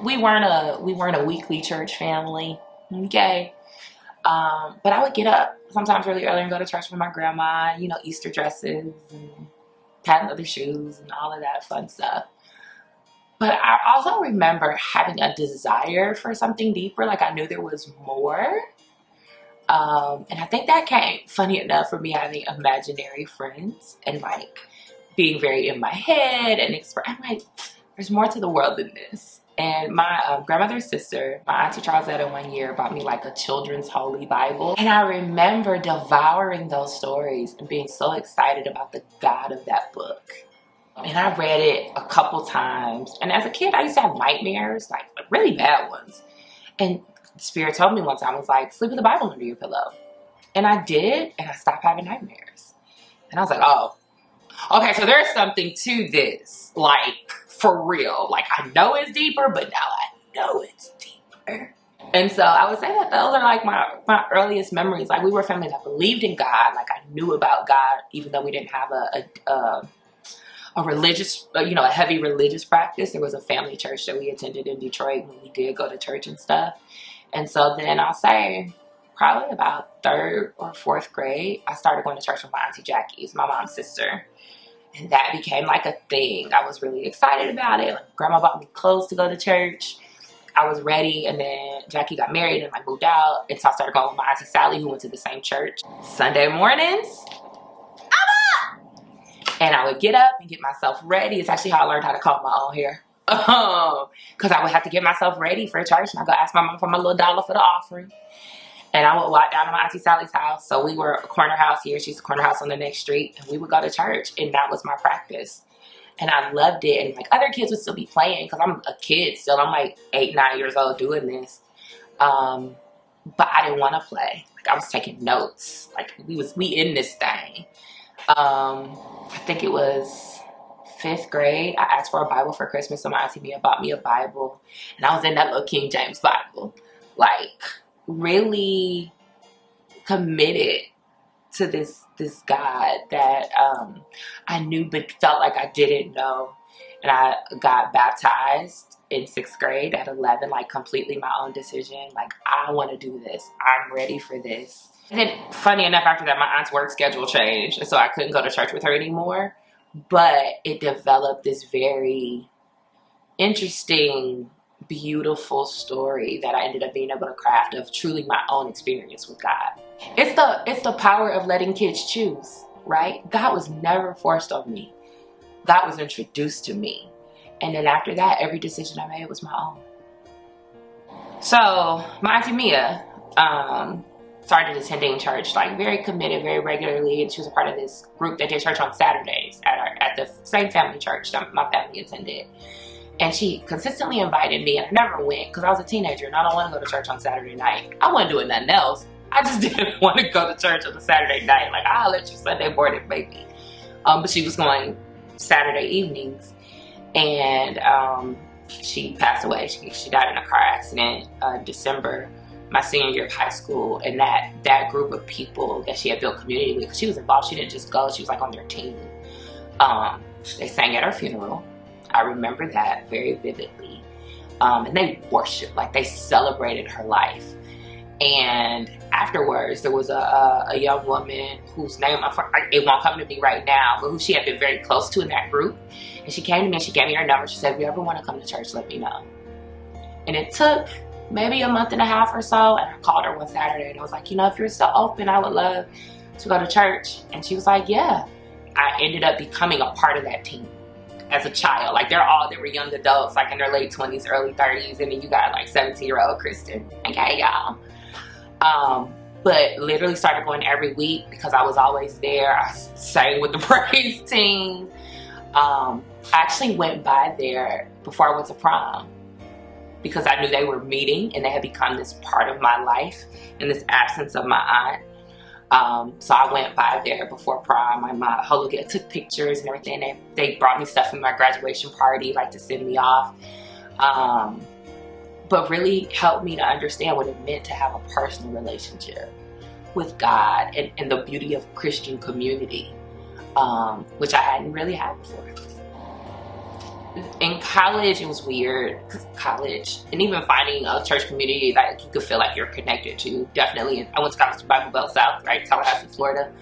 We weren't a weekly church family. Okay. But I would get up sometimes really early and go to church with my grandma, Easter dresses and patent leather shoes and all of that fun stuff. But I also remember having a desire for something deeper. Like I knew there was more. And I think that came, funny enough, from me having imaginary friends and like being very in my head and I'm like, there's more to the world than this. And my grandmother's sister, my auntie Charlesetta, one year bought me like a children's holy Bible. And I remember devouring those stories and being so excited about the God of that book. And I read it a couple times. And as a kid, I used to have nightmares, like really bad ones. And Spirit told me one time, was like, sleep with the Bible under your pillow. And I did, and I stopped having nightmares. And I was like, oh, okay, so there's something to this, like, for real. Like, I know it's deeper, but now I know it's deeper. And so I would say that those are like my earliest memories. Like, we were a family that believed in God. Like, I knew about God, even though we didn't have a religious, a heavy religious practice. There was a family church that we attended in Detroit when we did go to church and stuff. And so then I'll say probably about third or fourth grade, I started going to church with my Auntie Jackie, who's my mom's sister. And that became like a thing. I was really excited about it. Like, grandma bought me clothes to go to church. I was ready, and then Jackie got married and like moved out. And so I started going with my Auntie Sally, who went to the same church. Sunday mornings, I'm up! And I would get up and get myself ready. It's actually how I learned how to comb my own hair. Because I would have to get myself ready for church, and I'd go ask my mom for my little dollar for the offering. And I would walk down to my Auntie Sally's house. So we were a corner house here. She's a corner house on the next street. And we would go to church. And that was my practice. And I loved it. And like other kids would still be playing, because I'm a kid still. I'm like 8, 9 years old doing this. But I didn't want to play. Like, I was taking notes. Like, we in this thing. I think it was 5th grade. I asked for a Bible for Christmas. So my Auntie Mia bought me a Bible. And I was in that little King James Bible. Like, really committed to this God that I knew but felt like I didn't know. And I got baptized in 6th grade at 11, like completely my own decision. Like, I want to do this. I'm ready for this. And then, funny enough, after that, my aunt's work schedule changed, and so I couldn't go to church with her anymore. But it developed this very interesting, beautiful story that I ended up being able to craft of truly my own experience with God. It's the power of letting kids choose, right? God was never forced on me. God was introduced to me. And then after that, every decision I made was my own. So my Auntie Mia started attending church, like very committed, very regularly. And she was a part of this group that did church on Saturdays at the same family church that my family attended. And she consistently invited me, and I never went because I was a teenager and I don't want to go to church on Saturday night. I wasn't doing nothing else. I just didn't want to go to church on a Saturday night. Like, I'll let you Sunday morning, baby. But she was going Saturday evenings, and she passed away. She died in a car accident December, my senior year of high school. And that group of people that she had built community with, she was involved. She didn't just go. She was like on their team. They sang at her funeral. I remember that very vividly. And they worshiped, like they celebrated her life. And afterwards, there was a young woman whose name, it won't come to me right now, but who she had been very close to in that group. And she came to me and she gave me her number. She said, if you ever want to come to church, let me know. And it took maybe a month and a half or so. And I called her one Saturday and I was like, if you're still open, I would love to go to church. And she was like, yeah. I ended up becoming a part of that team. As a child, like they were young adults, like in their late 20s, early 30s, and then you got like 17-year-old Kristen. Okay, y'all. But literally started going every week because I was always there. I sang with the praise team. I actually went by there before I went to prom because I knew they were meeting and they had become this part of my life in this absence of my aunt. So I went by there before prom. My whole I took pictures and everything. They brought me stuff from my graduation party, like to send me off. but really helped me to understand what it meant to have a personal relationship with God and the beauty of Christian community, which I hadn't really had before. In college, it was weird. College, and even finding a church community that you could feel like you're connected to. Definitely, I went to college to Bible Belt South, right, Tallahassee, Florida.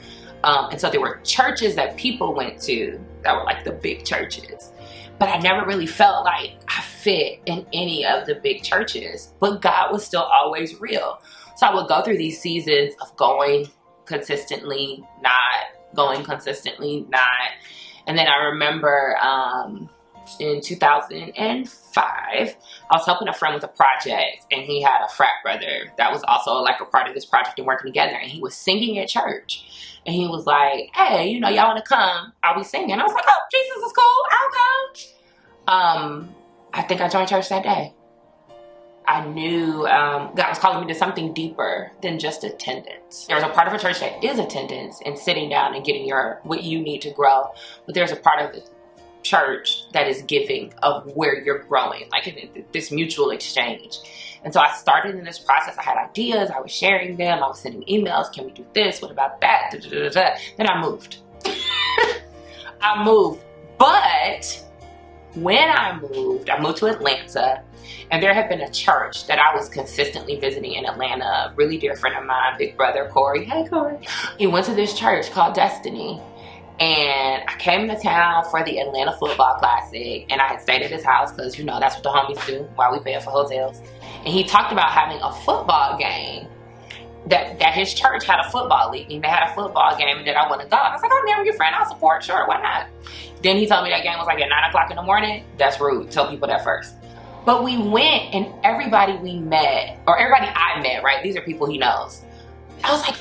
And so there were churches that people went to that were like the big churches. But I never really felt like I fit in any of the big churches. But God was still always real. So I would go through these seasons of going consistently, not going consistently, not. And then I remember in 2005, I was helping a friend with a project, and he had a frat brother that was also like a part of this project and working together, and he was singing at church. And he was like, hey, you know, y'all want to come? I'll be singing. I was like, oh, Jesus is cool. I'll come. I think I joined church that day. I knew God was calling me to something deeper than just attendance. There's a part of a church that is attendance and sitting down and getting what you need to grow. But there's a part of the church that is giving of where you're growing, like in this mutual exchange. And so I started in this process. I had ideas. I was sharing them. I was sending emails. Can we do this? What about that? Da, da, da, da. Then I moved. I moved. But when I moved to Atlanta, and there had been a church that I was consistently visiting in Atlanta. A really dear friend of mine, big brother, Corey. Hey, Corey. He went to this church called Destiny. And I came to town for the Atlanta Football Classic, and I had stayed at his house because, you know, that's what the homies do while we pay for hotels. And he talked about having a football game, that his church had a football league, and they had a football game, and that I want to go. And I was like, oh, damn, your friend, I'll support, sure, why not? Then he told me that game was like at 9 o'clock in the morning. That's rude. Tell people that first. But we went, and everybody we met, or everybody I met, right? These are people he knows. I was like,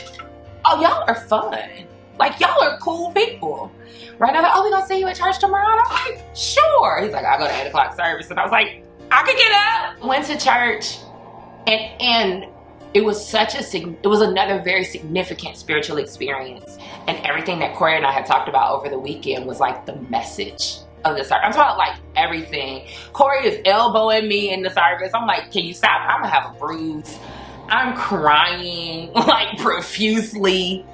oh, y'all are fun. Like, y'all are cool people. Right now, like, oh, we gonna see you at church tomorrow? And I was like, sure. He's like, I go to 8 o'clock service. And I was like, I could get up. Went to church, and it was it was another very significant spiritual experience. And everything that Corey and I had talked about over the weekend was like the message of the service. I'm talking about like everything. Corey is elbowing me in the service. I'm like, can you stop? I'm gonna have a bruise. I'm crying like profusely.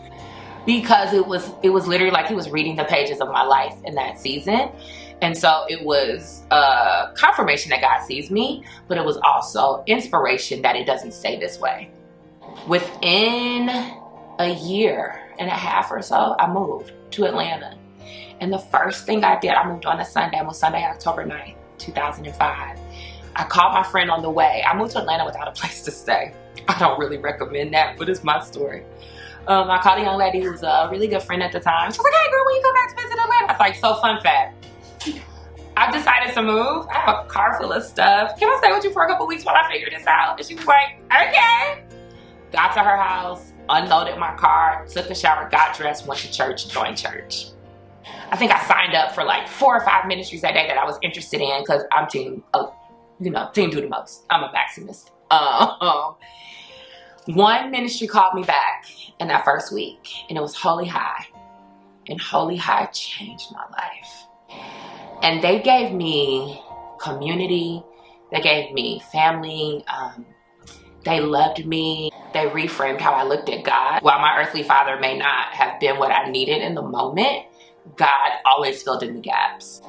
Because it was literally like he was reading the pages of my life in that season. And so it was confirmation that God sees me, but it was also inspiration that it doesn't stay this way. Within a year and a half or so, I moved to Atlanta. And the first thing I did, I moved on a Sunday. It was Sunday, October 9th, 2005. I called my friend on the way. I moved to Atlanta without a place to stay. I don't really recommend that, but it's my story. I called a young lady who was a really good friend at the time. She was like, hey girl, when you come back to visit Atlanta? I was like, so fun fact. I've decided to move. I have a car full of stuff. Can I stay with you for a couple weeks while I figure this out? And she was like, okay. Got to her house, unloaded my car, took a shower, got dressed, went to church, joined church. I think I signed up for like 4 or 5 ministries that day that I was interested in because I'm team do the most. I'm a Maximist. One ministry called me back in that first week, and it was Holy High. And Holy High changed my life. And they gave me community. They gave me family. They loved me. They reframed how I looked at God. While my earthly father may not have been what I needed in the moment, God always filled in the gaps.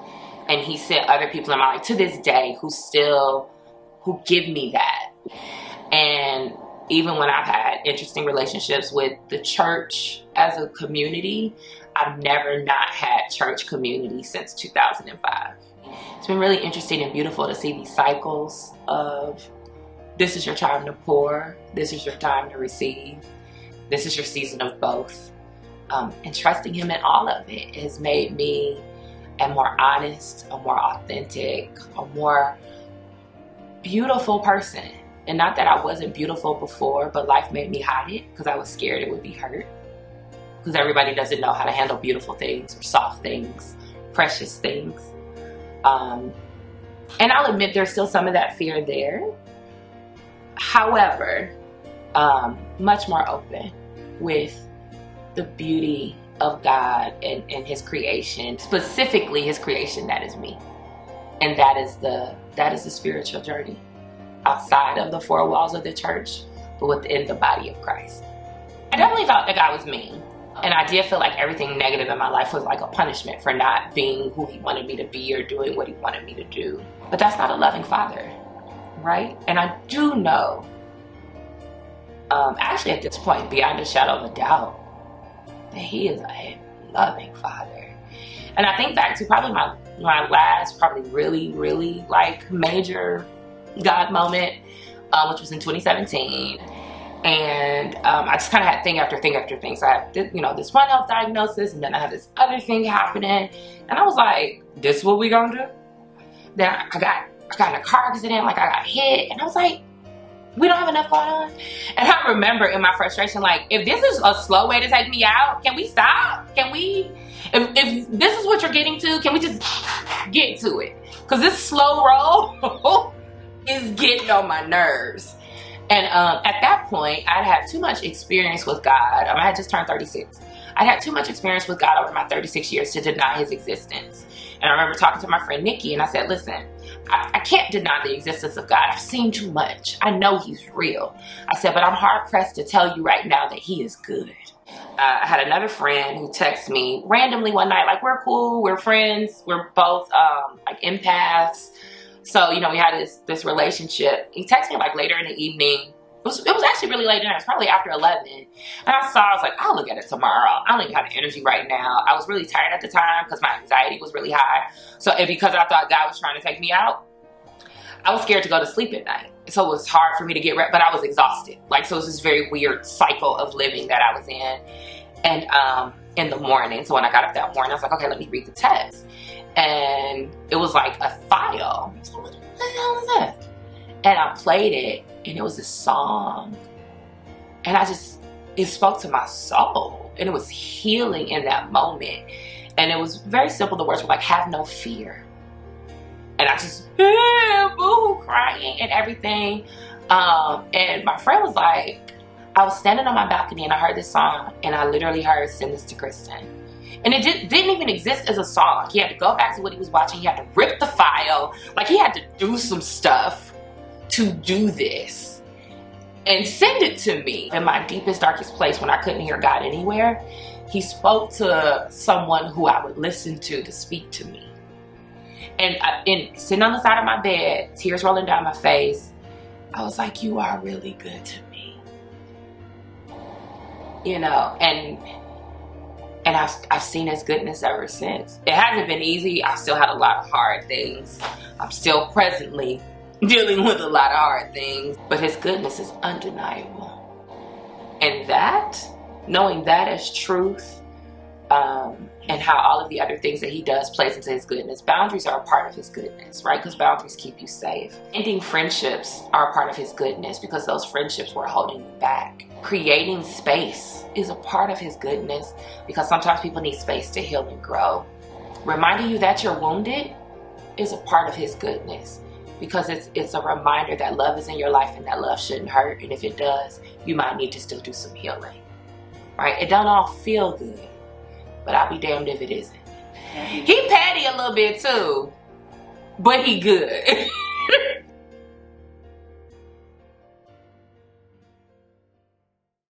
And he sent other people in my life to this day who give me that. And even when I've had interesting relationships with the church as a community, I've never not had church community since 2005. It's been really interesting and beautiful to see these cycles of this is your time to pour, this is your time to receive, this is your season of both. And trusting him in all of it has made me a more honest, a more authentic, a more beautiful person. And not that I wasn't beautiful before, but life made me hide it because I was scared it would be hurt. Because everybody doesn't know how to handle beautiful things or soft things, precious things. And I'll admit there's still some of that fear there. However, much more open with the beauty of God and his creation, specifically his creation that is me. And that is the spiritual journey. outside of the four walls of the church, but within the body of Christ. I definitely felt that God was mean. And I did feel like everything negative in my life was like a punishment for not being who he wanted me to be or doing what he wanted me to do. But that's not a loving father, right? And I do know, actually at this point, beyond a shadow of a doubt, that he is a loving father. And I think back to probably my last, probably really like major God moment, which was in 2017. And I just kind of had thing after thing after thing. So I had this one health diagnosis, and then I had this other thing happening, and I was like, this is what we gonna do? Then I got in a car accident, like I got hit, and I was like, we don't have enough going on. And I remember in my frustration, like, if this is a slow way to take me out, can we stop? Can we, if this is what you're getting to, can we just get to it? Because this slow roll is getting on my nerves. And at that point, I'd had too much experience with God. I had just turned 36. I'd had too much experience with God over my 36 years to deny his existence. And I remember talking to my friend Nikki, and I said, listen, I can't deny the existence of God. I've seen too much. I know he's real. I said, but I'm hard pressed to tell you right now that he is good. I had another friend who texted me randomly one night, like, we're cool, we're friends, we're both like empaths. So, we had this relationship. He texted me like later in the evening. It was actually really late in. It was probably after 11. And I was like, I'll look at it tomorrow. I don't even have the energy right now. I was really tired at the time because my anxiety was really high. So, and because I thought God was trying to take me out, I was scared to go to sleep at night. So it was hard for me to get ready, but I was exhausted. Like, so it was this very weird cycle of living that I was in. And in the morning, so when I got up that morning, I was like, okay, let me read the text. And it was like a file. I was like, what the hell is that? And I played it, and it was a song. And it spoke to my soul. And it was healing in that moment. And it was very simple. The words were like, have no fear. And I just, boo, crying and everything. And my friend was like, I was standing on my balcony and I heard this song, and I literally heard Send This to Kristen. And it didn't even exist as a song. He had to go back to what he was watching. He had to rip the file. Like, he had to do some stuff to do this and send it to me. In my deepest, darkest place, when I couldn't hear God anywhere, he spoke to someone who I would listen to speak to me. And sitting on the side of my bed, tears rolling down my face, I was like, you are really good to me. And I've seen his goodness ever since. It hasn't been easy. I still had a lot of hard things. I'm still presently dealing with a lot of hard things. But his goodness is undeniable. And knowing that as truth, and how all of the other things that he does plays into his goodness. Boundaries are a part of his goodness, right? Because boundaries keep you safe. Ending friendships are a part of his goodness because those friendships were holding you back. Creating space is a part of his goodness because sometimes people need space to heal and grow. Reminding you that you're wounded is a part of his goodness because it's a reminder that love is in your life and that love shouldn't hurt. And if it does, you might need to still do some healing, right? It don't all feel good, but I'll be damned if it isn't. He petty a little bit too, but he good.